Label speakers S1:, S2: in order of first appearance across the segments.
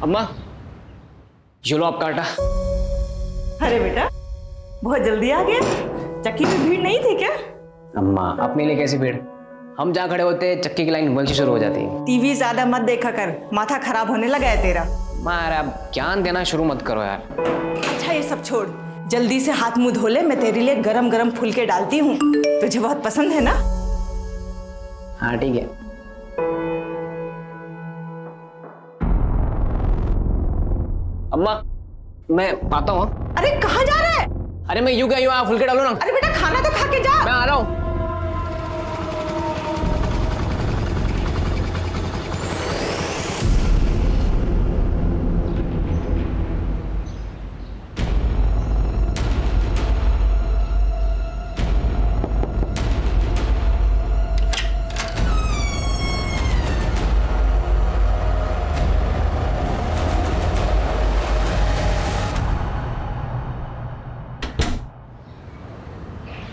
S1: अम्मा, ये लो आपका आटा।
S2: अरे बेटा, बहुत जल्दी आ गया। चक्की में भीड़ नहीं थी क्या?
S1: अम्मा, अपने लिए कैसी भीड़? हम जहाँ खड़े होते चक्की की लाइन वहीं से शुरू हो जाती है।
S2: टीवी ज्यादा मत देखा कर, माथा खराब होने लगा है तेरा।
S1: मारा, अब ज्ञान देना शुरू मत करो यार।
S2: अच्छा ये सब छोड़, जल्दी से हाथ मुंह धो ले, मैं तेरे लिए गरम गरम फुलके डालती हूँ। तुझे बहुत पसंद है ना?
S1: हाँ ठीक है। अम्मा, मैं आता हूँ।
S2: अरे कहाँ जा रहा है?
S1: अरे मैं यूं गया यूं, फुलके डालो ना।
S2: अरे बेटा खाना तो खा के जा।
S1: मैं आ रहा हूँ।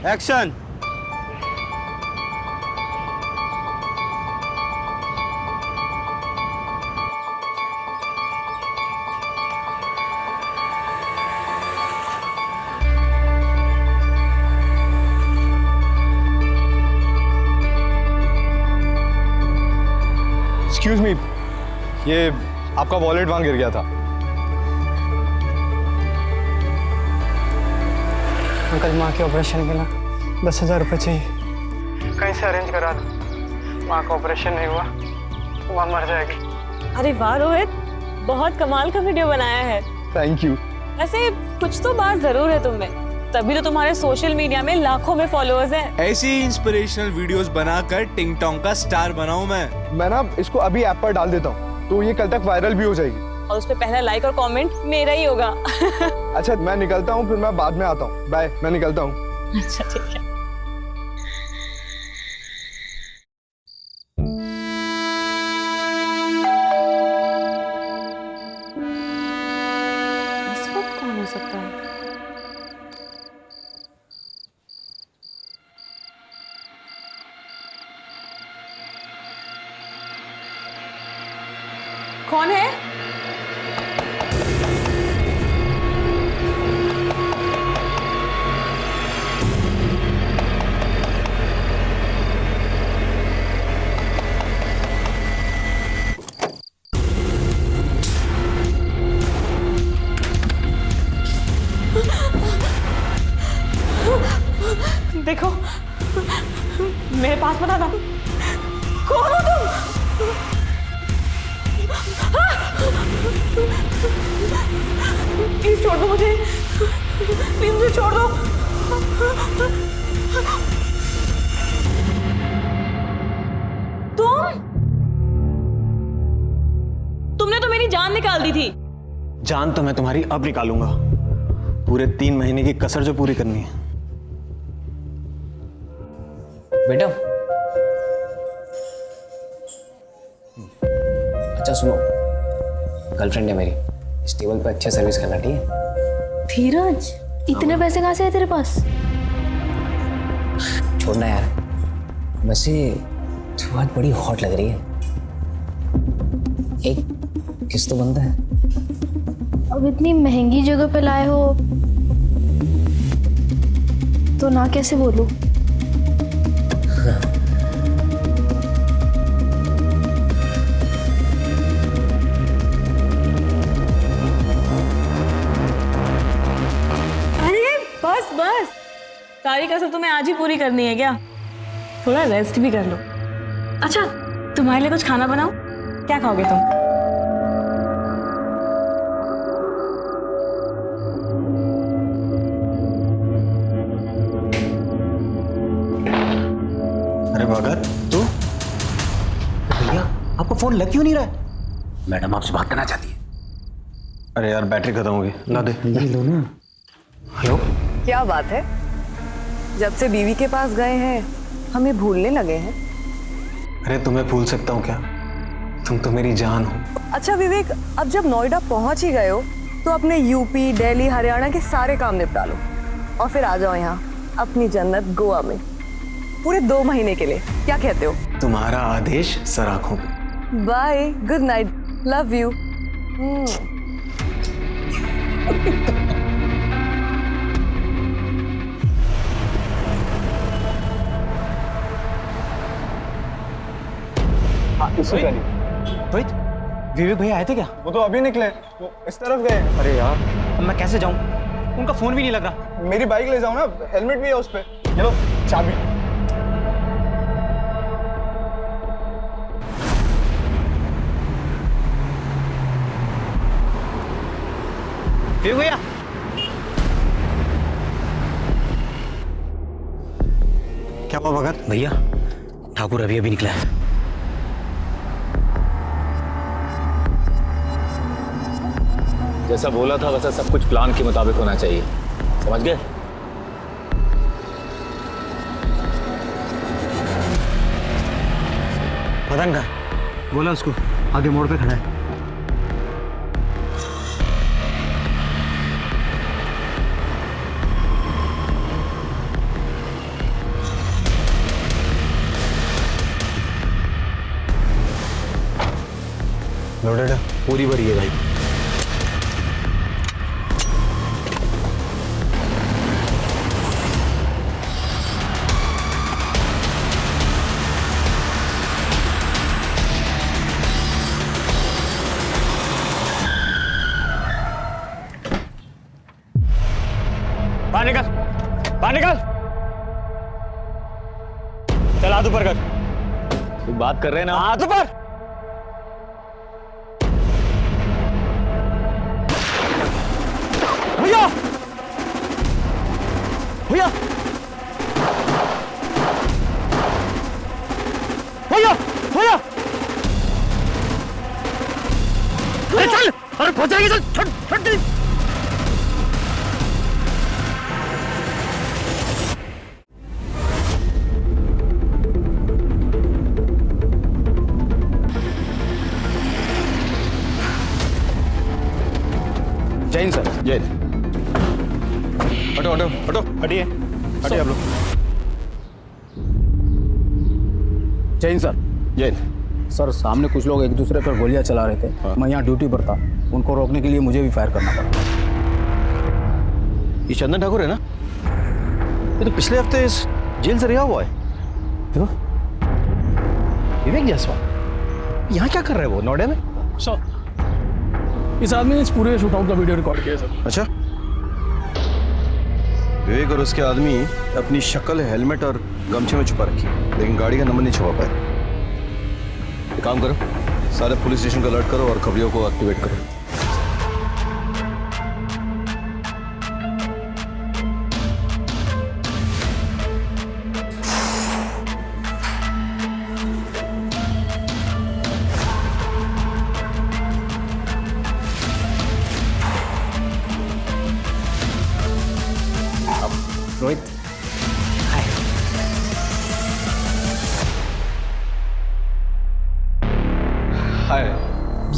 S3: एक्शन।
S4: एक्सक्यूज मी, ये आपका वॉलेट वहां गिर गया था।
S5: अंकल, माँ के ऑपरेशन के ना 10,000 रुपये चाहिए, कहीं से अरेंज करा दो। माँ का ऑपरेशन नहीं हुआ, माँ मर जाएगी।
S6: अरे वाह रोहित, बहुत कमाल का वीडियो बनाया है।
S4: Thank you.
S6: वैसे कुछ तो बात जरूर है तुम में, तभी तो तुम्हारे सोशल मीडिया में लाखों में फॉलोअर्स हैं।
S3: ऐसी इंस्पिरेशनल वीडियोस बनाकर टिंग टोंग का स्टार बनाऊं मैं
S4: ना इसको अभी ऐप पर डाल देता हूँ, तो ये कल तक वायरल भी हो जाएगी।
S6: और उस पे पहला लाइक और कमेंट मेरा ही होगा।
S4: अच्छा मैं निकलता हूँ, फिर मैं बाद में आता हूँ। बाय, मैं निकलता हूँ।
S6: अच्छा ठीक है। इस वक्त कौन हो सकता है? कौन है? देखो, मेरे पास मत आना। कौन हो तुम? प्लीज छोड़ दो मुझे, प्लीज मुझे छोड़ दो। तुमने तो मेरी जान निकाल दी थी।
S7: जान तो मैं तुम्हारी अब निकालूंगा, पूरे 3 महीने की कसर जो पूरी करनी है।
S1: बेटा, अच्छा सुनो, गर्लफ्रेंड है मेरी, इस टेबल पे अच्छे सर्विस करना, ठीक है?
S8: धीरज, इतने पैसे कहाँ से है तेरे पास?
S1: छोड़ना यार, वैसे तू आज बड़ी हॉट लग रही है, एक किस तो बनता है।
S8: अब इतनी महंगी जगह पे लाए हो तो ना कैसे बोलूं?
S6: बस सारी कसर तुम्हें आज ही पूरी करनी है क्या? थोड़ा रेस्ट भी कर लो। अच्छा, तुम्हारे लिए कुछ खाना बनाओ, क्या खाओगे तुम?
S7: अरे भगत, तू?
S1: भैया, आपका फोन लग क्यों नहीं रहा है? मैडम आपसे बात करना चाहती है।
S7: अरे यार बैटरी खत्म हो गई, ला दे।
S1: लो ना। हेलो,
S9: क्या बात है, जब से बीवी के पास गए हैं हमें भूलने लगे हैं।
S7: अरे तुम्हें भूल सकता हूँ क्या? तुम तो मेरी जान हो।
S9: अच्छा विवेक, अब जब नोएडा पहुंच ही गए हो तो अपने यूपी, दिल्ली, हरियाणा के सारे काम निपटा लो और फिर आ जाओ यहाँ अपनी जन्नत गोवा में पूरे 2 महीने के लिए। क्या कहते हो?
S7: तुम्हारा आदेश सर आंखों पे।
S9: Bye, good night, love you.
S7: Rohit, Vivek भैया आए थे क्या?
S4: वो तो अभी निकले, वो इस तरफ गए।
S7: अरे यार, अब मैं कैसे जाऊं? उनका फोन भी नहीं लग रहा।
S4: मेरी बाइक ले जाओ ना, हेलमेट भी है उस पे। ये लो चाबी।
S7: विवेक भैया, क्या हुआ भगत?
S1: भैया ठाकुर अभी अभी निकला है।
S10: जैसा बोला था वैसा सब कुछ प्लान के मुताबिक होना चाहिए, समझ गए?
S7: मदन का बोला उसको, आगे मोड़ पे खड़ा है। लोडेड है,
S10: पूरी भरी है भाई।
S7: बाहर निकल, बाहर निकल। चल हाथ ऊपर कर।
S10: तू बात कर रहे हैं ना?
S7: हाथ ऊपर। भैया, भैया, भैया, भैया, अरे चल, अरे पहुंचाएगी, चल, छोड़, छोड़ दे।
S4: जैन सर।
S10: जैन,
S4: हटो हटो हटो,
S7: हटिए, हटिए आप लोग।
S11: जैन सर।
S10: जैन।
S11: सर सामने कुछ लोग एक दूसरे पर गोलियां चला रहे थे। मैं यहाँ ड्यूटी पर था, उनको रोकने के लिए मुझे भी फायर करना पड़ा।
S10: ये चंदन ठाकुर है ना? ये तो पिछले हफ्ते इस जेल से रिहा हुआ है। देखो, विवेक जायसवाल यहाँ क्या कर रहे हैं? वो नोएडा में?
S11: सर इस आदमी ने इस पूरे शूटआउट का वीडियो रिकॉर्ड किया सर।
S10: अच्छा, विवेक और उसके आदमी अपनी शक्ल हेलमेट और गमछे में छुपा रखी, लेकिन गाड़ी का नंबर नहीं छुपा पाए। एक काम करो, सारे पुलिस स्टेशन को अलर्ट करो और खबरियों को एक्टिवेट करो।
S1: रोहित,
S4: हाय।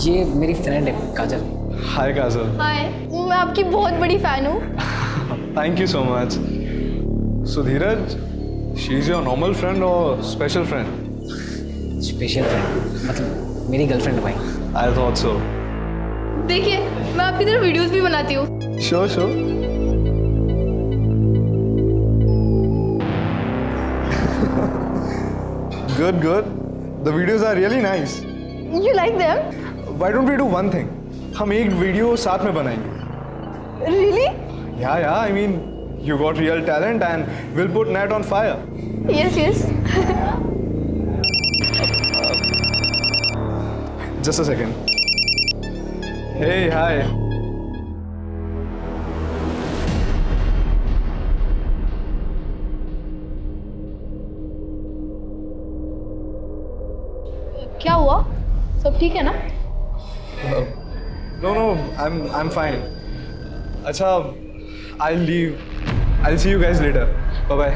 S1: ये मेरी फ्रेंड है काजल।
S4: हाय काजल।
S8: हाय, मैं आपकी बहुत बड़ी फैन हूँ।
S4: Thank you so much. So Dheeraj, she is your normal friend और स्पेशल फ्रेंड?
S1: स्पेशल फ्रेंड मतलब मेरी गर्लफ्रेंड भाई।
S4: I thought so.
S8: देखिए, मैं आपकी तरह वीडियोस भी बनाती हूँ।
S4: Sure sure. Good, good. The videos are really nice.
S8: You like them?
S4: Why don't we do one thing? हम एक वीडियो साथ में बनाएंगे।
S8: Really?
S4: Yeah, yeah. I mean, you got real talent, and we'll put net on fire.
S8: Yes, yes.
S4: Just a second. Hey, hi.
S8: क्या हुआ? सब ठीक है ना?
S4: No, no. I'm fine. अच्छा, I'll leave. I'll see you guys later. Bye bye.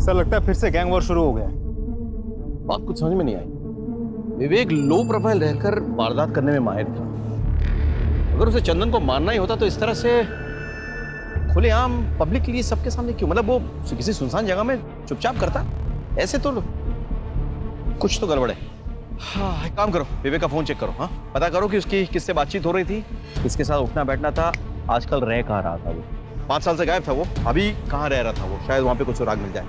S7: Sir लगता है फिर से गैंग वॉर शुरू हो गया।
S10: बात कुछ समझ में नहीं आई। विवेक लो प्रोफाइल रहकर वारदात करने में माहिर था। अगर उसे चंदन को मारना ही होता तो इस तरह से खुलेआम पब्लिकली सबके सामने क्यों? मतलब वो किसी सुनसान जगह में चुपचाप करता। ऐसे तो कुछ तो गड़बड़ है। हाँ, एक काम करो, विवेक का फोन चेक करो। हाँ, पता करो कि उसकी किससे बातचीत हो रही थी, किसके साथ उठना बैठना था, आजकल रह कहाँ रहा था वो। 5 साल से गायब था वो, अभी कहाँ रह रहा था वो। शायद वहाँ पे कुछ सुराग मिल जाए।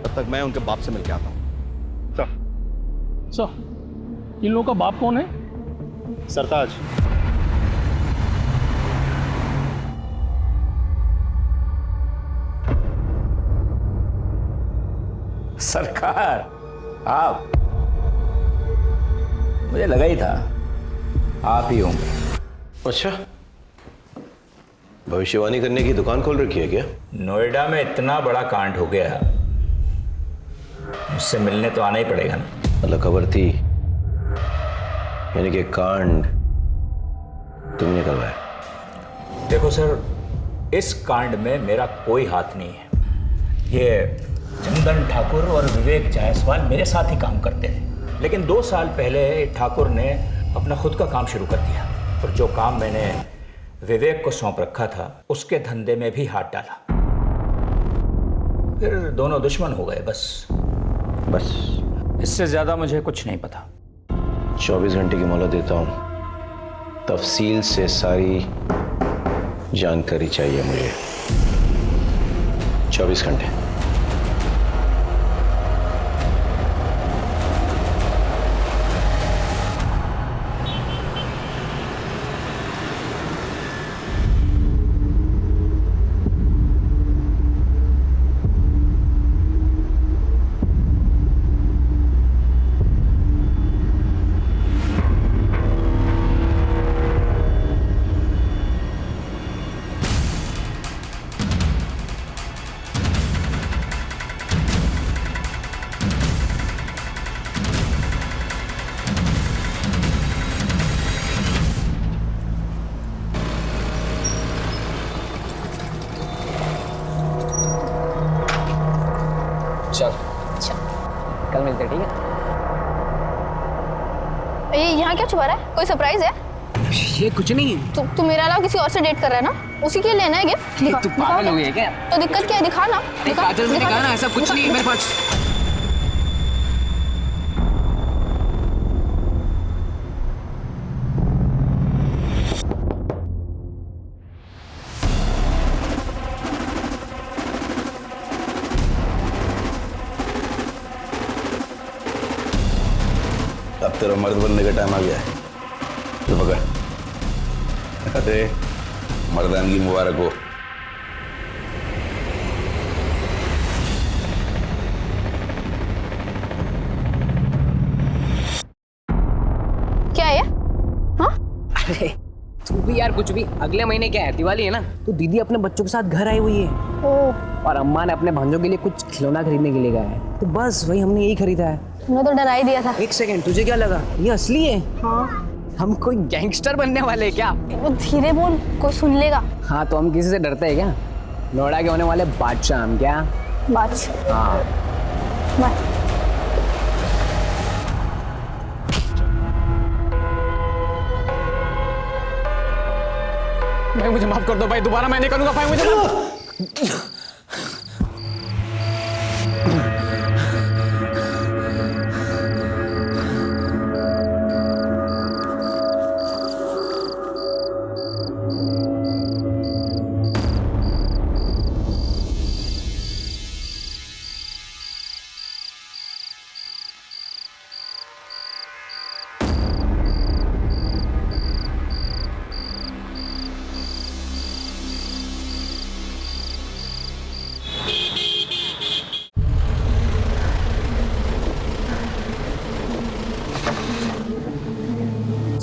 S10: तब तक मैं उनके बाप से मिलके आता हूँ।
S11: सर, इन लोगों का बाप कौन है?
S7: सरताज।
S12: सरकार, आप? मुझे लगा ही था आप ही होंगे।
S10: अच्छा, भविष्यवाणी करने की दुकान खोल रखी है क्या?
S12: नोएडा में इतना बड़ा कांड हो गया, मुझसे मिलने तो आना ही पड़ेगा ना।
S10: मतलब खबर थी, यानी कि कांड तुमने करवाया?
S12: देखो सर, इस कांड में मेरा कोई हाथ नहीं है। ये चंदन ठाकुर और विवेक जायसवाल मेरे साथ ही काम करते थे, लेकिन 2 साल पहले ठाकुर ने अपना खुद का काम शुरू कर दिया और जो काम मैंने विवेक को सौंप रखा था उसके धंधे में भी हाथ डाला। फिर दोनों दुश्मन हो गए। बस इससे ज्यादा मुझे कुछ नहीं पता।
S10: 24 घंटे की मोहलत देता हूं, तफसील से सारी जानकारी चाहिए मुझे। 24 घंटे।
S1: चल, कल मिलते हैं, ठीक है?
S8: ये यहाँ क्या छुपा रहा है? कोई सरप्राइज है?
S1: ये कुछ नहीं है।
S8: तू मेरे अलावा किसी और से डेट कर रहा है ना? उसी के लिए लेना है गिफ्ट? दिखा,
S1: तू पागल हो गई है क्या?
S8: तो दिक्कत क्या है? दिखा ना।
S1: काजल, मैंने कहा ना ऐसा कुछ नहीं है मेरे पास।
S10: अब तेरा मर्द बनने का टाइम आ गया है। तो पकड़। अरे मर्दानगी मुबारक हो।
S8: क्या है? हाँ?
S1: अरे तू भी यार कुछ भी। अगले महीने क्या है, दिवाली है ना, तो दीदी अपने बच्चों के साथ घर आई हुई है। और अम्मा ने अपने भांजों के लिए कुछ खिलौना खरीदने के लिए गया है, तो बस वही हमने यही खरीदा है।
S8: तुमने तो डरा ही दिया था।
S1: एक सेकंड, तुझे क्या लगा ये असली है?
S8: हाँ।
S1: हम कोई गैंगस्टर बनने वाले हैं क्या?
S8: वो धीरे बोल, कोई सुन लेगा।
S1: हाँ, तो हम किसी से डरते हैं क्या? नोएडा के होने वाले बादशाह हम क्या?
S8: बादशाह।
S1: हाँ।
S8: बाय।
S1: भाई मुझे माफ कर दो भाई, दोबारा मैं नहीं करूंगा भाई, मुझे माफ।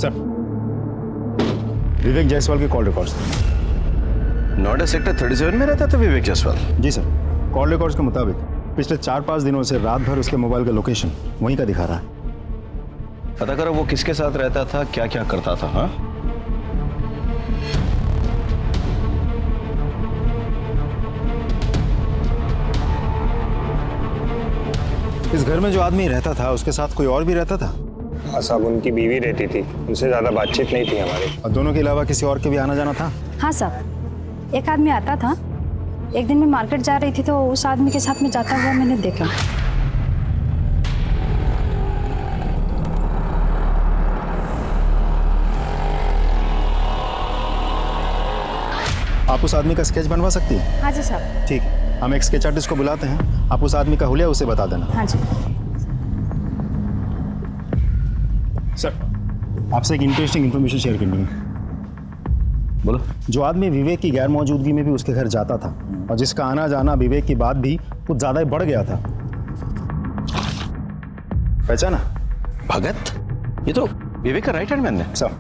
S7: सर, विवेक जायसवाल के कॉल रिकॉर्ड्स।
S10: नोएडा सेक्टर 37 में रहता था विवेक जायसवाल?
S7: जी सर, कॉल रिकॉर्ड्स के मुताबिक पिछले 4-5 दिनों से रात भर उसके मोबाइल का लोकेशन वहीं का दिखा रहा है।
S10: पता करो वो किसके साथ रहता था, क्या क्या करता था। हाँ,
S7: इस घर में जो आदमी रहता था उसके साथ कोई और भी रहता था?
S13: हाँ साहब, उनकी बीवी रहती थी, उनसे ज़्यादा बातचीत नहीं थी हमारी।
S7: और दोनों के अलावा किसी और के भी आना जाना था?
S14: हाँ साहब, एक आदमी आता था। एक दिन मैं मार्केट जा रही थी तो उस आदमी के साथ में जाता हुआ मैंने देखा।
S7: आप उस आदमी का स्केच बनवा सकती हैं?
S14: हाँ जी साहब।
S7: ठीक है, हम एक स्केच आर्टिस्ट को बुलाते हैं, आप उस आदमी का हुलिया उसे बता देना।
S14: हाँ जी।
S7: सर, आपसे एक इंटरेस्टिंग इन्फॉर्मेशन शेयर करनी है।
S10: बोलो।
S7: जो आदमी विवेक की गैर मौजूदगी में भी उसके घर जाता था और जिसका आना जाना विवेक की बात भी कुछ ज़्यादा ही बढ़ गया था, पहचाना?
S10: भगत? ये तो विवेक का राइट हैंड मैन है।
S7: सर,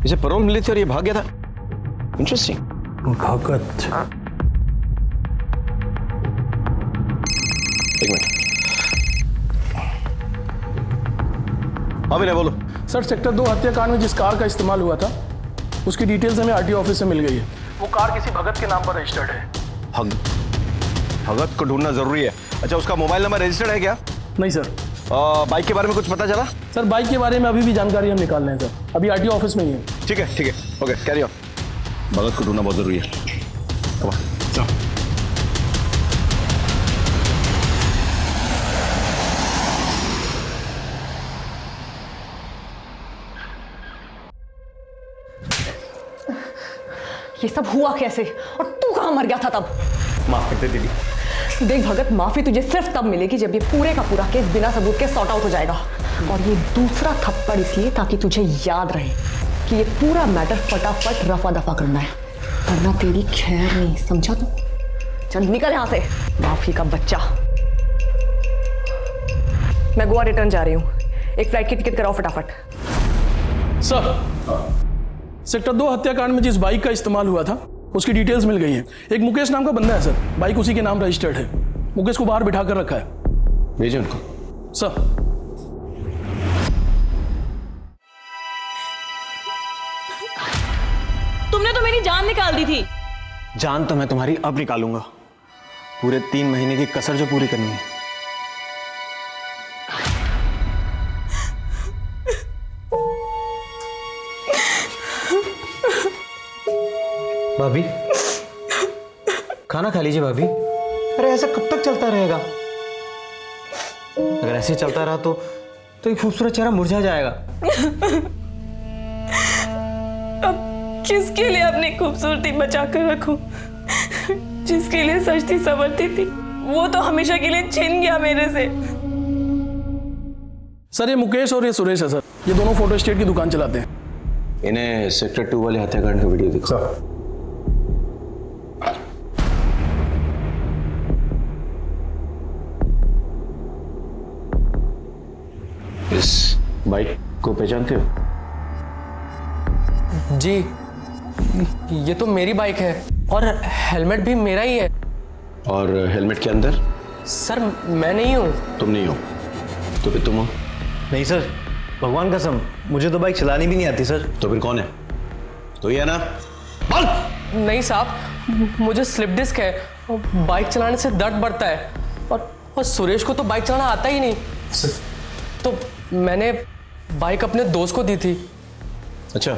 S10: इसे पैरोल मिली थी और ये भाग गया था। इंटरेस्टिंग।
S11: भगत।
S10: एक मिनट। हाँ विनय बोलो।
S15: सर, सेक्टर 2 हत्याकांड में जिस कार का इस्तेमाल हुआ था उसकी डिटेल्स हमें आरटीओ ऑफिस से मिल गई है। वो कार किसी भगत के नाम पर रजिस्टर्ड है।
S10: भगत को ढूंढना जरूरी है। अच्छा, उसका मोबाइल नंबर रजिस्टर्ड है क्या?
S15: नहीं सर।
S10: बाइक के बारे में कुछ पता चला?
S15: सर, बाइक के बारे में अभी भी जानकारी हम निकाल रहे हैं सर, अभी आरटीओ ऑफिस में ही है।
S10: ठीक है, ठीक है, ओके, कैरी ऑन। भगत को ढूंढना बहुत जरूरी है।
S9: ये सब हुआ कैसे और तू कहाँ मर गया था तब?
S10: माफ करते दीदी।
S9: देख भगत, माफी तुझे सिर्फ तब मिलेगी जब ये पूरे का पूरा केस बिना सबूत के सॉर्ट आउट हो जाएगा। और ये दूसरा थप्पड़ इसलिए ताकि तुझे याद रहे कि ये पूरा मैटर फटाफट रफा दफा करना है, वरना तेरी खैर नहीं, समझा तू? चल निकल यहाँ से, माफी का बच्चा। मैं गोवा रिटर्न जा रही हूँ, एक फ्लाइट की टिकट कराओ फटाफट।
S15: सर, सेक्टर 2 हत्याकांड में जिस बाइक का इस्तेमाल हुआ था उसकी डिटेल्स मिल गई हैं। एक मुकेश नाम का बंदा है सर, बाइक उसी के नाम रजिस्टर्ड है। मुकेश को बाहर बिठा कर रखा है।
S10: भेजिए उनको।
S15: सर।
S6: तुमने तो मेरी जान निकाल दी थी।
S5: जान तो मैं तुम्हारी अब निकालूंगा, पूरे 3 महीने की कसर जो पूरी करनी है। भाभी, खाना खा लीजिए भाभी। अरे ऐसा कब तक चलता रहेगा? अगर ऐसे चलता रहा तो ये खूबसूरत चेहरा मुरझा जाएगा।
S6: अब किसके लिए अपनी खूबसूरती बचा कर रखूं? जिसके लिए सजती संवरती थी वो तो हमेशा के लिए छिन गया मेरे से।
S15: सर, ये मुकेश और ये सुरेश है सर, ये दोनों फोटो स्टेट की दुकान चलाते हैं।
S10: इन्हें सेक्टर 2 वाले हत्याकांड का वीडियो दिखा। इस बाइक को पहचानते हो?
S5: जी, ये तो मेरी बाइक है और हेलमेट भी मेरा ही है।
S10: और हेलमेट के अंदर?
S5: सर, मैं नहीं हूँ।
S10: तुम नहीं हो तो फिर तुम हो?
S5: नहीं सर, भगवान कसम, मुझे तो बाइक चलानी भी नहीं आती सर।
S10: तो फिर कौन है? तो ये है ना?
S5: नहीं साहब, मुझे स्लिप डिस्क है और बाइक चलाने से दर्द बढ़ता है और सुरेश को तो बाइक चलाना आता ही नहीं। तो मैंने बाइक अपने दोस्त को दी थी।
S10: अच्छा,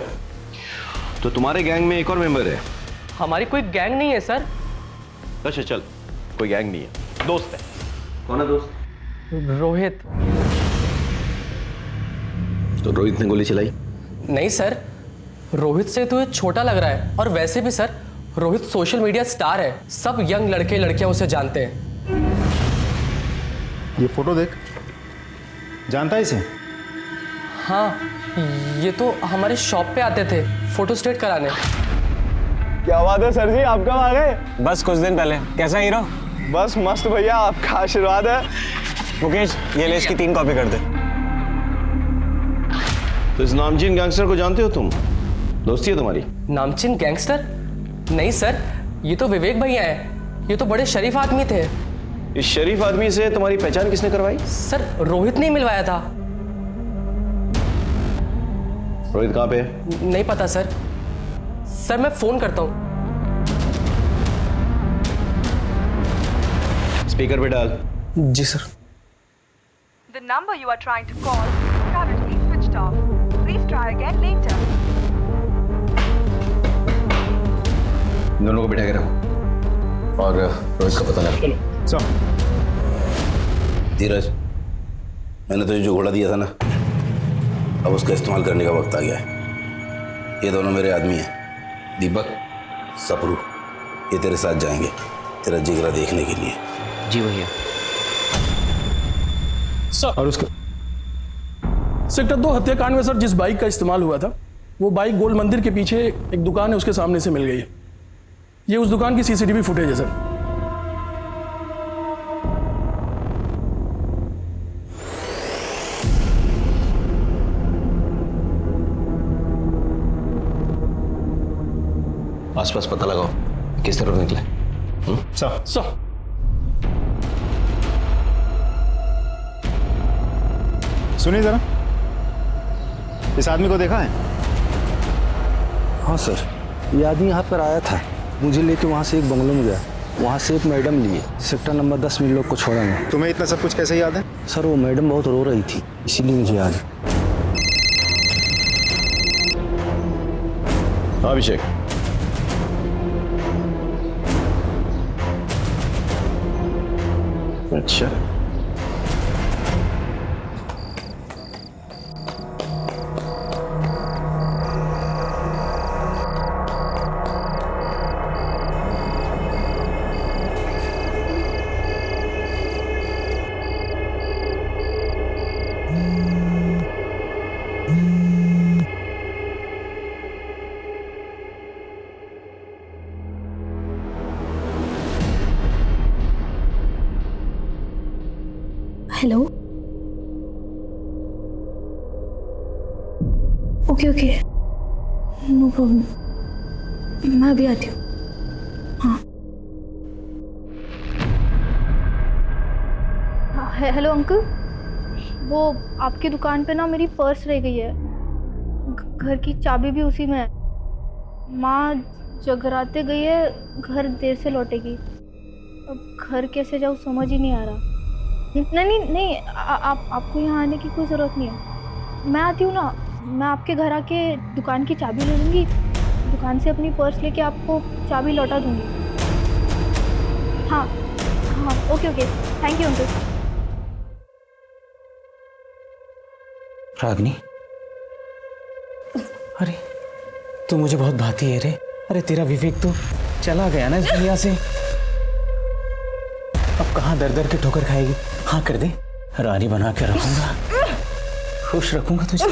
S10: तो तुम्हारे गैंग में एक और मेंबर है?
S5: हमारी कोई गैंग नहीं है सर।
S10: अच्छा चल, कोई गैंग नहीं है, दोस्त है। कौन है दोस्त?
S5: रोहित।
S10: तो रोहित ने गोली चलाई?
S5: नहीं सर, रोहित से तो ये छोटा लग रहा है और वैसे भी sir Rohit social media star है, सब यंग लड़के लड़कियां उसे जानते हैं।
S7: ये फोटो देख, जानता है इसे?
S5: हाँ, ये तो हमारे शॉप पे आते थे फोटो स्टेट कराने।
S4: क्या बात है सर जी, आप कब आ गए?
S5: बस कुछ दिन पहले। कैसा हीरो?
S4: बस मस्त भैया, आपका आशीर्वाद है।
S5: मुकेश, ये ले इसकी 3 कॉपी कर दे।
S10: तो इस नामचीन गैंगस्टर को जानते हो तुम? दोस्ती है तुम्हारी?
S5: नामचीन गैंगस्टर? नहीं सर, ये तो विवेक भैया है, ये तो बड़े शरीफ आदमी थे।
S10: इस शरीफ आदमी से तुम्हारी पहचान किसने करवाई?
S5: सर, रोहित ने मिलवाया था।
S10: रोहित कहाँ पे है?
S5: नहीं पता सर। सर, मैं फोन करता हूँ।
S10: स्पीकर पे डाल।
S5: जी sir.
S16: The number you are trying to call is currently switched off. Please try again later.
S10: दोनों को बिठा के रखो और रोहित का पता लगा।
S7: चलो।
S17: धीरज, मैंने तुझे जो घोड़ा दिया था ना, अब उसका इस्तेमाल करने का वक्त आ गया है। ये दोनों मेरे आदमी हैं, दीपक, सपरू। ये तेरे साथ जाएंगे तेरा जिगरा देखने के लिए।
S1: जी भैया।
S15: और उसके सेक्टर 2 हत्याकांड में सर जिस बाइक का इस्तेमाल हुआ था वो बाइक गोल मंदिर के पीछे एक दुकान है उसके सामने से मिल गई है। ये उस दुकान की सीसीटीवी फुटेज है सर।
S10: आसपास पता लगाओ किस तरफ निकले।
S15: सर
S7: सुनिए जरा, इस आदमी को देखा है?
S11: हाँ सर, ये आदमी यहाँ पर आया था, मुझे लेके वहाँ से एक बंगलों में गया, वहाँ से एक मैडम लिए, सेक्टर नंबर 10 में लोग को छोड़ा मैं।
S7: तुम्हें इतना सब कुछ कैसे याद है?
S11: सर वो मैडम बहुत रो रही थी इसीलिए मुझे याद है।
S10: अभिषेक, अच्छा
S8: hello, okay okay, no problem, मैं अभी आती हूँ। हाँ हेलो अंकल, वो आपकी दुकान पे ना मेरी पर्स रह गई है, घर की चाबी भी उसी में है। माँ जगराते गई है, घर देर से लौटेगी। अब घर कैसे जाऊँ समझ ही नहीं आ रहा। नहीं, आपको यहाँ आने की कोई ज़रूरत नहीं है, मैं आती हूँ ना, मैं आपके घर आके दुकान की चाबी ले लूँगी, दुकान से अपनी पर्स लेके आपको चाबी लौटा दूँगी। हाँ, ओके, थैंक यू अंकल।
S1: रागनी, अरे तू मुझे बहुत भाती है रे। अरे तेरा विवेक तो चला गया ना इस दुनिया से, अब कहाँ दर दर के ठोकर खाएगी। हाँ कर दे, रानी बना के रखूंगा, खुश रखूंगा तुझे।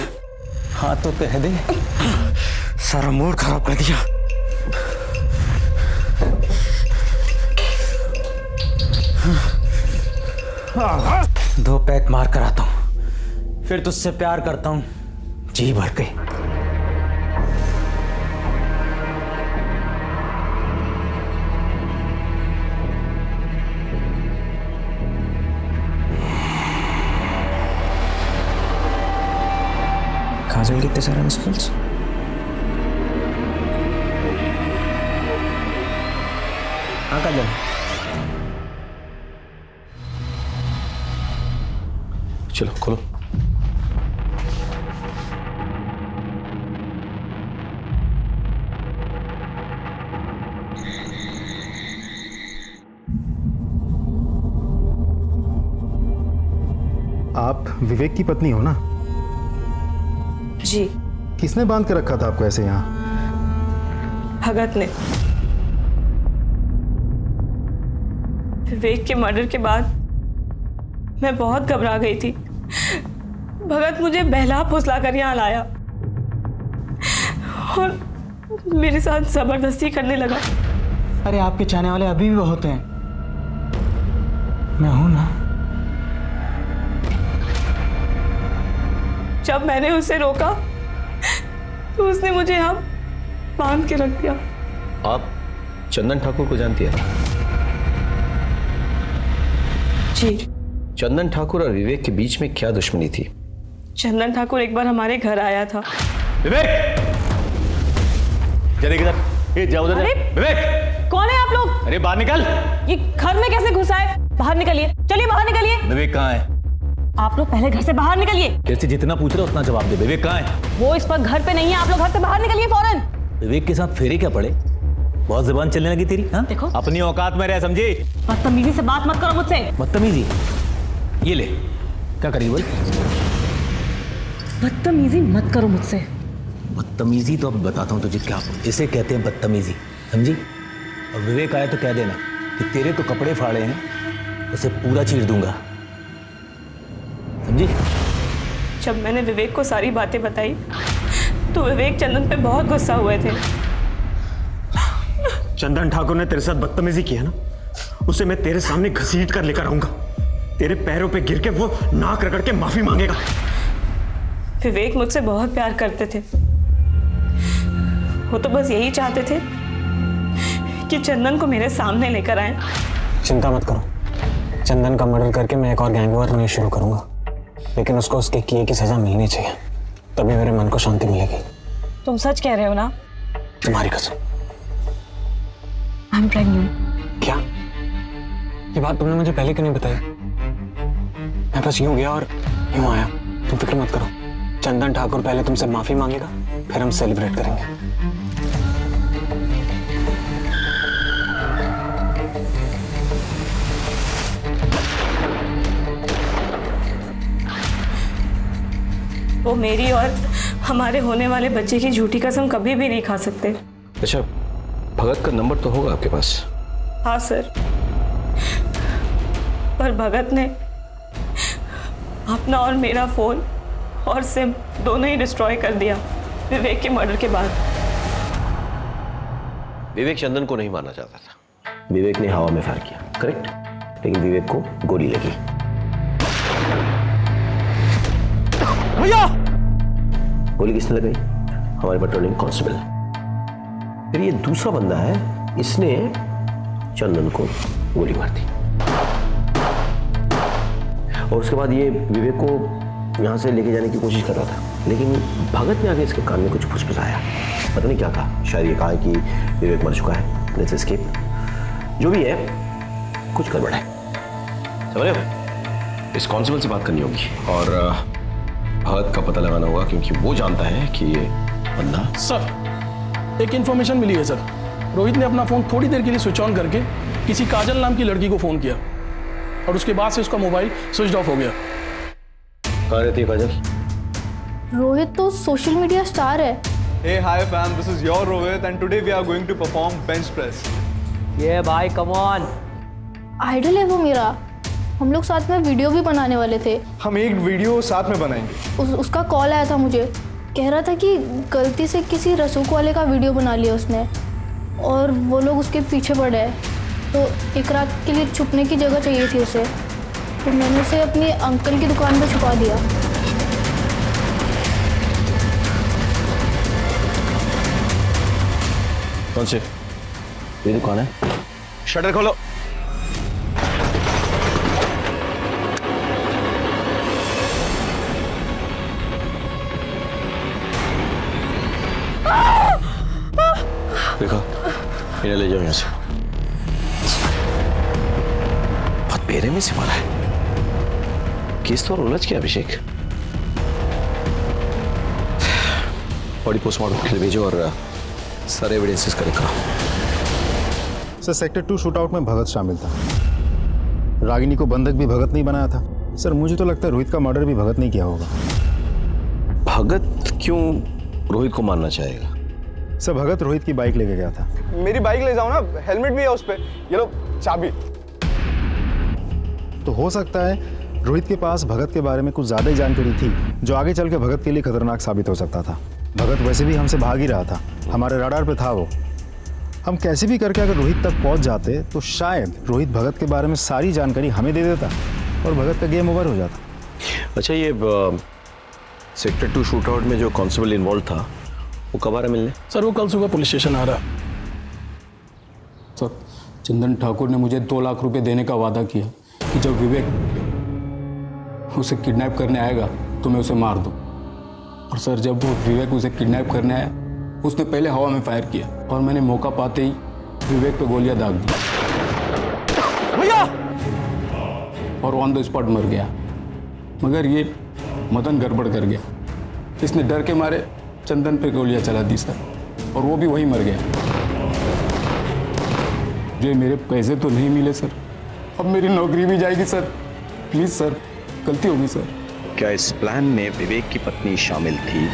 S1: हाँ तो कह दे, सारा मूड खराब कर दिया। दो पैक मार कर आता हूं, फिर तुझसे प्यार करता हूं जी भर के। काजल कितने सारे मिस कॉल्स। हाँ काजल,
S10: चलो खोलो।
S7: आप विवेक की पत्नी हो ना?
S2: जी।
S7: किसने बांध के रखा था आपको ऐसे यहाँ?
S2: भगत ने। विवेक के मर्डर के बाद मैं बहुत घबरा गई थी। भगत मुझे बहला फुसला कर यहाँ लाया और मेरे साथ जबरदस्ती करने लगा।
S1: अरे आपके चाहने वाले अभी भी बहुत हैं, मैं हूं ना।
S2: जब मैंने उसे रोका तो उसने मुझे यहाँ बांध के रख दिया।
S10: आप चंदन ठाकुर को जानती हैं?
S2: जी।
S10: चंदन ठाकुर और विवेक के बीच में क्या दुश्मनी थी?
S2: चंदन ठाकुर एक बार हमारे घर आया था।
S10: विवेक, जरा इधर, ये जाओ उधर। विवेक,
S6: कौन है आप लोग?
S10: अरे बाहर निकल।
S6: ये घर में कैसे घुसा है? बाहर निकलिए, चलिए बाहर निकलिए।
S10: विवेक कहाँ है?
S6: आप लोग पहले घर से बाहर निकलिए।
S10: जैसे जितना पूछ रहे हो उतना जवाब दे। विवेक कहाँ है?
S6: वो इस वक्त घर पे नहीं है, आप लोग घर से बाहर निकलिए फौरन।
S10: विवेक के साथ फेरे क्या पड़े? बहुत जुबान चलने लगी तेरी। हाँ
S6: देखो,
S10: अपनी औकात में रह, समझी?
S6: बदतमीजी से बात मत करो मुझसे।
S10: बदतमीजी? ये ले, क्या करी बोल?
S6: बदतमीजी मत करो मुझसे।
S10: बदतमीजी तो अब बताता हूँ तुझे क्या। इसे कहते हैं बदतमीजी, समझी?
S12: और विवेक आया तो कह देना कि तेरे तो कपड़े फाड़े हैं, उसे पूरा चीर दूंगा, समझी?
S2: जब मैंने विवेक को सारी बातें बताई तो विवेक चंदन पे बहुत गुस्सा हुए थे।
S18: चंदन ठाकुर ने तेरे साथ बदतमीजी की है ना, उसे मैं तेरे सामने घसीट कर लेकर आऊंगा। तेरे पैरों पे गिर के वो नाक रगड़ के माफी मांगेगा।
S2: विवेक मुझसे बहुत प्यार करते थे। वो तो बस यही चाहते थे कि चंदन को मेरे सामने लेकर आए।
S19: चिंता मत करो, चंदन का मर्डर करके मैं एक और गैंग वॉर नहीं शुरू करूंगा, लेकिन उसको उसके किए की सजा मिलनी चाहिए, तभी मेरे मन को शांति मिलेगी।
S2: तुम सच कह रहे हो ना?
S19: तुम्हारी कसम।
S2: I am pregnant.
S19: क्या? ये बात तुमने मुझे पहले क्यों नहीं बताई? मैं बस यूं गया और यूं आया। तुम फिक्र मत करो, चंदन ठाकुर पहले तुमसे माफी मांगेगा, फिर हम सेलिब्रेट करेंगे।
S2: वो मेरी और हमारे होने वाले बच्चे की झूठी कसम कभी भी नहीं खा सकते।
S10: अच्छा, भगत का नंबर तो होगा आपके पास?
S2: हाँ सर, पर भगत ने अपना और मेरा फोन और सिम दोनों ही डिस्ट्रॉय कर दिया विवेक के मर्डर के बाद।
S10: विवेक चंदन को नहीं मारना चाहता था। विवेक ने हवा में फायर किया, करेक्ट, लेकिन विवेक को गोली लगी।
S18: भैया!
S10: गोली किसने लगाई? हमारे पेट्रोलिंग कांस्टेबल। फिर ये दूसरा बंदा है, इसने चंदन को गोली मार दी और उसके बाद ये विवेक को यहाँ से लेके जाने की कोशिश कर रहा था, लेकिन भगत ने आगे इसके कान में कुछ फुसफुसाया, पता नहीं क्या कहा। शायद ये कहा कि विवेक मर चुका है, लेट्स एस्केप। जो भी है, कुछ गड़बड़ है, समझ रहे हो? इस कांस्टेबल से बात करनी होगी और भगत का पता लगाना होगा, क्योंकि वो जानता है कि ये बंदा।
S15: सर, एक इंफॉर्मेशन मिली है सर। रोहित ने अपना फोन थोड़ी देर के लिए स्विच ऑन करके किसी काजल नाम की लड़की को फोन किया और उसके बाद से उसका मोबाइल स्विच ऑफ हो गया।
S10: कहाँ रहती है काजल?
S8: रोहित तो सोशल मीडिया स्टार है।
S4: Hey, hi fam, this is your Rohit and today we are going to perform bench press.
S1: ये भाई कम ऑन।
S8: आइडल है वो मेरा। हम लोग साथ में वीडियो भी बनाने वाले थे।
S4: हम एक वीडियो साथ में बनाएंगे।
S8: उसका कॉल आया था मुझे, कह रहा था कि गलती से किसी रसूख वाले का वीडियो बना लिया उसने और वो लोग उसके पीछे पड़े हैं, तो एक रात के लिए छुपने की जगह चाहिए थी उसे, तो मैंने उसे अपनी अंकल की दुकान पे छुपा दिया।
S10: कौन से? ये दुकान है। शटर खोलो। देखो, इन्हें ले जाओ यहाँ से। बहुत बेरहमी से मारा है। केस तो और उलझ गया अभिषेक। बॉडी पोस्टमार्टम के लिए भेजो और सारे एविडेंसेस कलेक्ट करो।
S7: सर, सेक्टर 2 शूटआउट में भगत शामिल था। रागिनी को बंधक भी भगत नहीं बनाया था। सर, मुझे तो लगता है रोहित का मर्डर भी भगत नहीं किया होगा।
S10: भगत क्यों रोहित को मारना चाहेगा?
S7: सर, भगत रोहित की बाइक लेके गया था।
S4: मेरी बाइक ले जाओ ना, हेलमेट भी है उस पे। ये लो चाबी।
S7: तो हो सकता है रोहित के पास भगत के बारे में कुछ ज्यादा ही जानकारी थी, जो आगे चल के भगत के लिए खतरनाक साबित हो सकता था। भगत वैसे भी हमसे भाग ही रहा था, हमारे रडार पे था वो। हम कैसे भी करके अगर रोहित तक पहुंच जाते तो शायद रोहित भगत के बारे में सारी जानकारी हमें दे देता और भगत का गेम ओवर हो जाता।
S10: अच्छा, ये सेक्टर 2 शूटआउट में जो कांस्टेबल इन्वॉल्व था वो कब आ रहा मिलने?
S15: सर, वो कल सुबह पुलिस स्टेशन आ रहा।
S11: सर, चंदन ठाकुर ने मुझे 2 लाख रुपए देने का वादा किया कि जब विवेक उसे किडनैप करने आएगा तो मैं उसे मार दूं। और सर, जब वो विवेक उसे किडनैप करने आया, उसने पहले हवा में फायर किया और मैंने मौका पाते ही विवेक पे गोलियां दाग दी
S18: भैया,
S11: और ऑन द स्पॉट मर गया। मगर ये मदन गड़बड़ कर गया। इसने डर के मारे चंदन पे गोलियां चला दी सर, और वो भी वहीं मर गया। जो मेरे पैसे तो नहीं मिले सर, अब मेरी नौकरी भी जाएगी सर। प्लीज सर, गलती होगी सर।
S10: क्या इस प्लान में विवेक की पत्नी शामिल थी?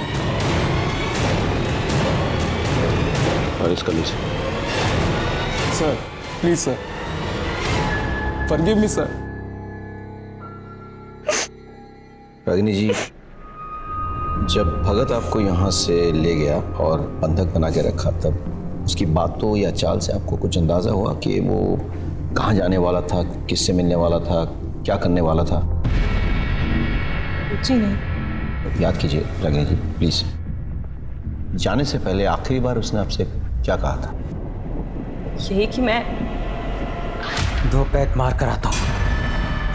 S10: और इसका
S11: sir please sir, forgive me sir.
S10: Ragini ji, जब भगत आपको यहाँ से ले गया और बंधक बना के रखा, तब उसकी बातों या चाल से आपको कुछ अंदाजा हुआ कि वो कहाँ जाने वाला था, किससे मिलने वाला था, क्या करने वाला था?
S2: जी नहीं।
S10: याद कीजिए रागिनी जी प्लीज। जाने से पहले आखिरी बार उसने आपसे क्या कहा था?
S2: यही कि मैं
S18: 2 पैक मार कर आता हूँ,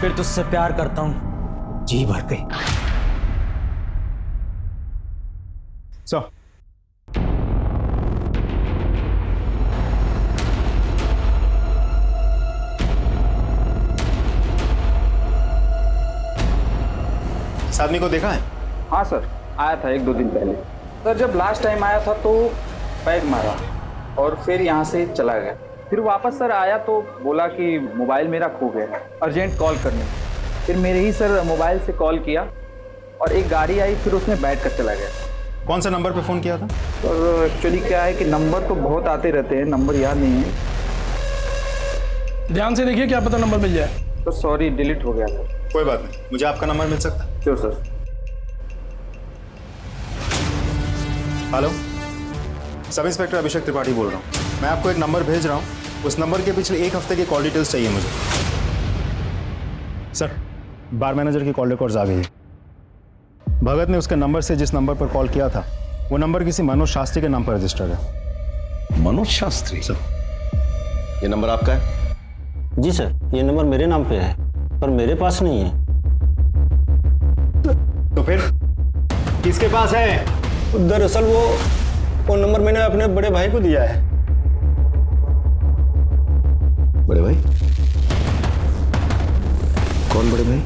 S18: फिर तुझसे प्यार करता हूँ जी भर के।
S7: इस आदमी को देखा है?
S20: हाँ सर, आया था 1-2 दिन पहले। सर जब लास्ट टाइम आया था तो पैक मारा और फिर यहाँ से चला गया। फिर वापस सर आया तो बोला कि मोबाइल मेरा खो गया, अर्जेंट कॉल करने। फिर मेरे ही सर मोबाइल से कॉल किया और एक गाड़ी आई, फिर उसमें बैठ कर चला गया।
S7: कौन सा नंबर पे फ़ोन किया था?
S20: सर एक्चुअली क्या है कि नंबर तो बहुत आते रहते हैं, नंबर याद नहीं है।
S15: ध्यान से देखिए, क्या पता नंबर मिल जाए।
S20: तो सॉरी, डिलीट हो गया सर।
S7: कोई बात नहीं, मुझे आपका नंबर मिल सकता है?
S20: Sure sir.
S7: Hello, sub inspector Abhishek Tripathi बोल रहा हूँ। मैं आपको एक नंबर भेज रहा हूँ, उस नंबर के पिछले 1 हफ्ते की कॉल डिटेल्स चाहिए मुझे। सर, बार मैनेजर की कॉल रिकॉर्ड्स आ गई है। भगत ने उसके नंबर से जिस नंबर पर कॉल किया था, वो नंबर किसी मनोज शास्त्री के नाम पर रजिस्टर्ड है।
S10: मनोज शास्त्री? सर, ये नंबर आपका है?
S19: जी सर, ये नंबर मेरे नाम पे है, पर मेरे पास नहीं है।
S7: तो फिर किसके पास है?
S19: दरअसल वो नंबर मैंने अपने बड़े भाई को दिया है।
S10: बड़े भाई? कौन बड़े भाई?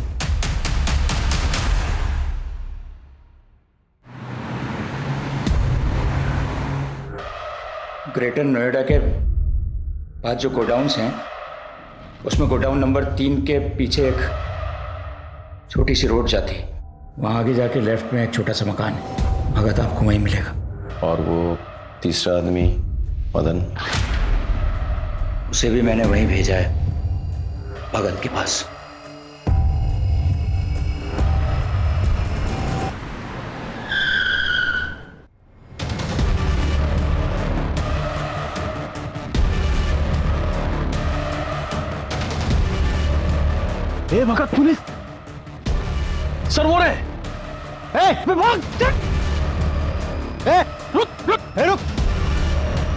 S12: ग्रेटर नोएडा के पास जो गोडाउन्स हैं, उसमें गोडाउन नंबर 3 के पीछे एक छोटी सी रोड जाती है। वहाँ आगे जाके लेफ्ट में एक छोटा सा मकान है, भगत आपको वहीं मिलेगा।
S10: और वो तीसरा आदमी मदन?
S12: उसे भी मैंने वहीं भेजा है, भगत के पास।
S15: ए भगत, पुलिस सर, वो रहे। भाग, चल। रुक रुक, रुक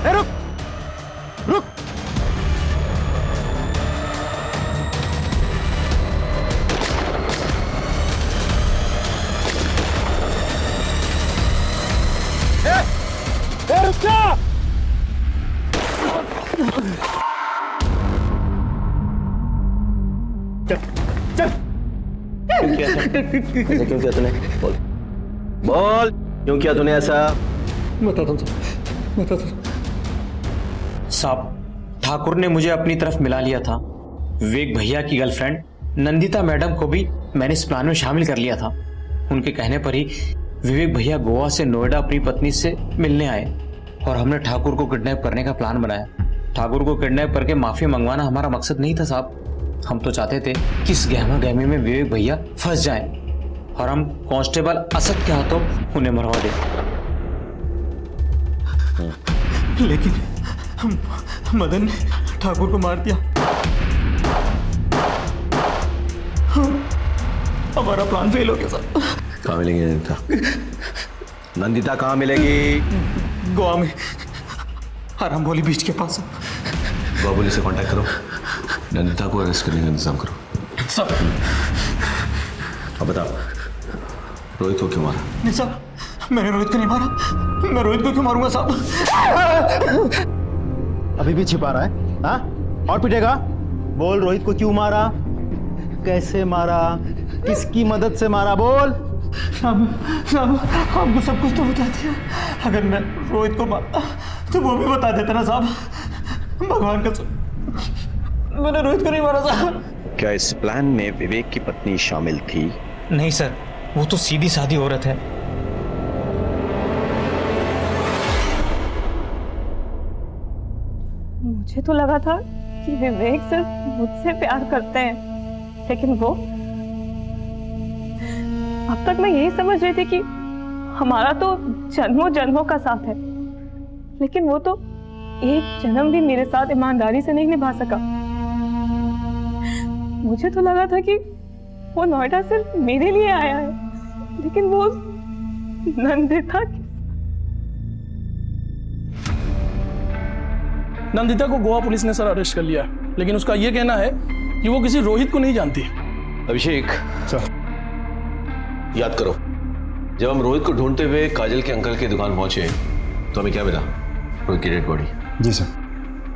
S15: रुक रुक। रुक जा।
S10: क्यों किया ऐसा? क्यों किया तूने? बोल बोल, क्यों किया तूने ऐसा?
S18: बताता हूँ साहब। ठाकुर ने मुझे अपनी तरफ मिला लिया था। विवेक भैया की गर्लफ्रेंड नंदिता मैडम को भी मैंने इस प्लान में शामिल कर लिया था। उनके कहने पर ही विवेक भैया गोवा से नोएडा अपनी पत्नी से मिलने आए और हमने ठाकुर को किडनैप करने का प्लान बनाया। ठाकुर को किडनैप करके माफी मंगवाना हमारा मकसद नहीं था साहब। हम तो चाहते थे कि इस गहमा गहमी में विवेक भैया फंस जाएं और हम कांस्टेबल असद के हाथों उन्हें मरवा दें। लेकिन मदन ने ठाकुर को मार दिया। हमारा प्लान फेल हो गया साहब।
S10: कहाँ मिलेगी नंदिता? नंदिता कहाँ मिलेगी?
S18: गोवा में, आरामबोली बीच के पास।
S10: गोवा पुलिस से कांटेक्ट करो, नंदिता को अरेस्ट करने का इंतजाम करो।
S18: सब।
S10: अब बताओ, रोहित को क्यों मारा?
S18: नहीं साहब, मैंने रोहित को नहीं मारा। मैं रोहित को क्यों मारूंगा साहब?
S7: अभी भी छिपा रहा है? हाँ, और पिटेगा? बोल, रोहित को क्यों मारा, कैसे मारा, किसकी मदद से मारा, बोल।
S18: साहब आपको सब कुछ तो बता दिया। अगर मैं रोहित को मारता तो वो भी बता देता ना साहब। भगवान का मैंने रोहित को नहीं मारा साहब।
S10: क्या इस प्लान में विवेक की पत्नी शामिल थी?
S18: नहीं सर, वो तो सीधी सादी औरत है।
S2: मुझे तो लगा था कि विवेक सिर्फ मुझसे प्यार करते हैं, लेकिन वो अब तक मैं यही समझ रही थी कि हमारा तो जन्मों जन्मों का साथ है, लेकिन वो तो एक जन्म भी मेरे साथ ईमानदारी से नहीं निभा सका। मुझे तो लगा था कि वो नोएडा सिर्फ मेरे लिए आया है, लेकिन वो नंदिता
S15: नंदिता को गोवा पुलिस ने सर अरेस्ट कर लिया, लेकिन उसका यह कहना है कि वो किसी रोहित को नहीं जानती।
S10: अभिषेक सर, याद करो, जब हम रोहित को ढूंढते हुए काजल के अंकल की दुकान पहुंचे तो हमें क्या मिला? रोहित की डेड बॉडी।
S7: जी सर।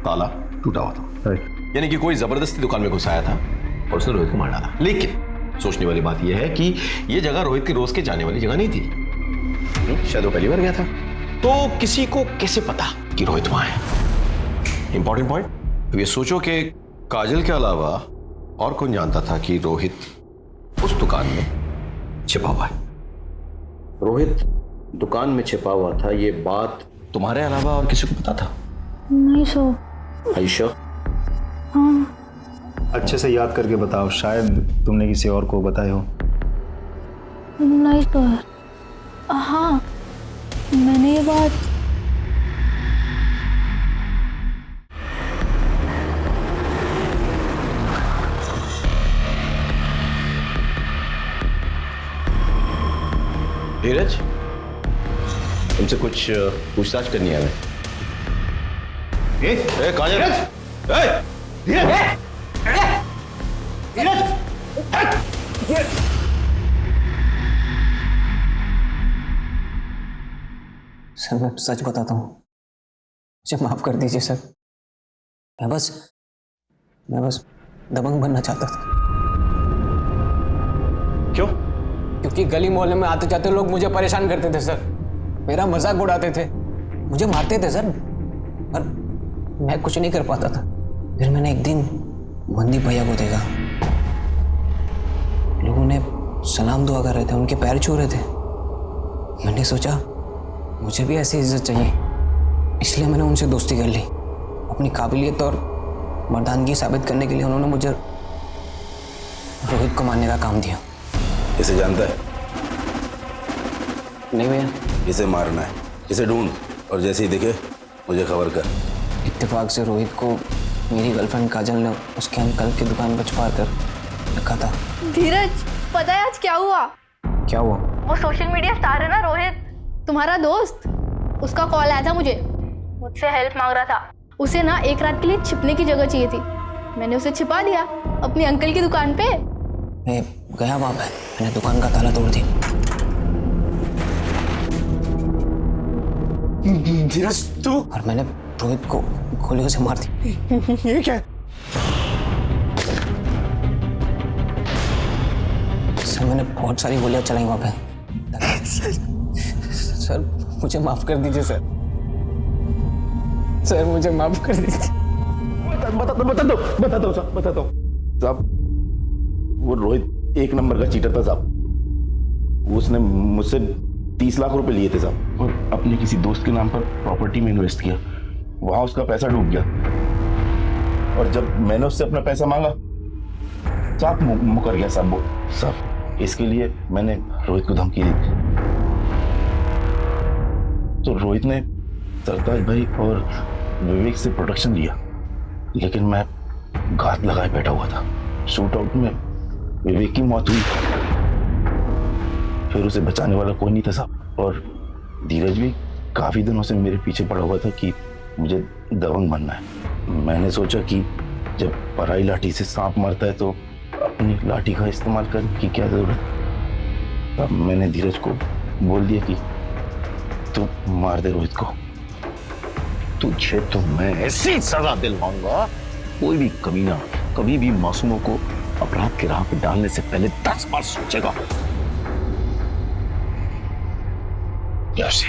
S10: ताला टूटा हुआ था, यानी कि कोई जबरदस्ती दुकान में घुसाया था और उसने रोहित को मार डाला। लेकिन सोचने वाली बात यह है कि यह जगह रोहित की रोज के जाने वाली जगह नहीं थी, शायद वो पहली बार गया था। तो किसी को कैसे पता कि रोहित वहां है? Important point. अब ये सोचो कि काजल के अलावा और कौन जानता था कि रोहित उस दुकान में छिपा हुआ है? रोहित दुकान में छिपा हुआ था, ये बात तुम्हारे अलावा और किसी को पता था?
S8: नहीं सो।
S10: आयशा?
S8: हाँ।
S7: अच्छे से याद करके बताओ, शायद तुमने किसी और को बताया हो।
S8: नहीं तो। हाँ, मैंने ये बात
S10: धीरज, तुमसे कुछ पूछताछ करनी है हमें। काजल,
S19: सर मैं सच बताता हूँ, मुझे माफ कर दीजिए सर। मैं बस दबंग बनना चाहता था।
S10: क्यों?
S19: क्योंकि गली मोहल्ले में आते जाते लोग मुझे परेशान करते थे सर, मेरा मजाक उड़ाते थे, मुझे मारते थे सर, पर मैं कुछ नहीं कर पाता था। फिर मैंने एक दिन मंदी भैया को देखा, लोगों ने सलाम दुआ कर रहे थे, उनके पैर छू रहे थे। मैंने सोचा मुझे भी ऐसी इज्जत चाहिए, इसलिए मैंने उनसे दोस्ती कर ली। अपनी काबिलियत और मर्दानगी साबित करने के लिए उन्होंने मुझे रोहित को मारने का काम दिया।
S17: इसे जानता है?
S19: नहीं भैया।
S17: इसे मारना है, इसे ढूंढ और जैसे ही दिखे मुझे खबर कर।
S19: इत्तेफाक से रोहित को मेरी गर्लफ्रेंड काजल ने उसके अंकल की दुकान पर छुपा कर रखा था।
S8: धीरज, पता है आज क्या हुआ?
S19: क्या हुआ?
S8: वो सोशल मीडिया स्टार है ना रोहित, तुम्हारा दोस्त, उसका कॉल आया था मुझसे हेल्प मांग रहा था। उसे ना एक रात के लिए छिपने की जगह चाहिए थी, मैंने उसे छिपा दिया अपनी अंकल की दुकान पे।
S19: मैं गया वहां पे, मैंने दुकान का ताला तोड़ दिया।
S17: धीरज तू?
S19: और मैंने रोहित को गोलियों से मार दी।
S17: ये क्या?
S19: सर मैंने बहुत सारी गोलियां चलाई वहां पे। सर मुझे माफ कर दीजिए सर, सर मुझे माफ कर दीजिए।
S17: बता दो साहब, वो रोहित एक नंबर का चीटर था साहब। उसने मुझसे 30 लाख रुपए लिए थे साहब, और अपने किसी दोस्त के नाम पर प्रॉपर्टी में इन्वेस्ट किया, वहां उसका पैसा डूब गया। और जब मैंने उससे अपना पैसा मांगा साहब मुकर गया साहब वो। साहब इसके लिए मैंने रोहित को धमकी दी, तो रोहित ने सरताज भाई और विवेक से प्रोटेक्शन लिया, लेकिन मैं घात लगाए बैठा हुआ था। शूट आउट में विवेक की मौत हुई, फिर उसे बचाने वाला कोई नहीं था साहब। और धीरज भी काफी दिनों से मेरे पीछे पड़ा हुआ था कि मुझे दबंग बनना है। मैंने सोचा कि जब पराई लाठी से सांप मरता है तो अपनी लाठी का इस्तेमाल करने की क्या जरूरत। अब मैंने धीरज को बोल दिया कि तू मार दे रोहित को।
S10: तुझे तो मैं ऐसी सजा दिलवाऊंगा, कोई भी कमीना कभी भी मासूमों को अपराध की राह पे डालने से पहले 10 बार सोचेगा। यार से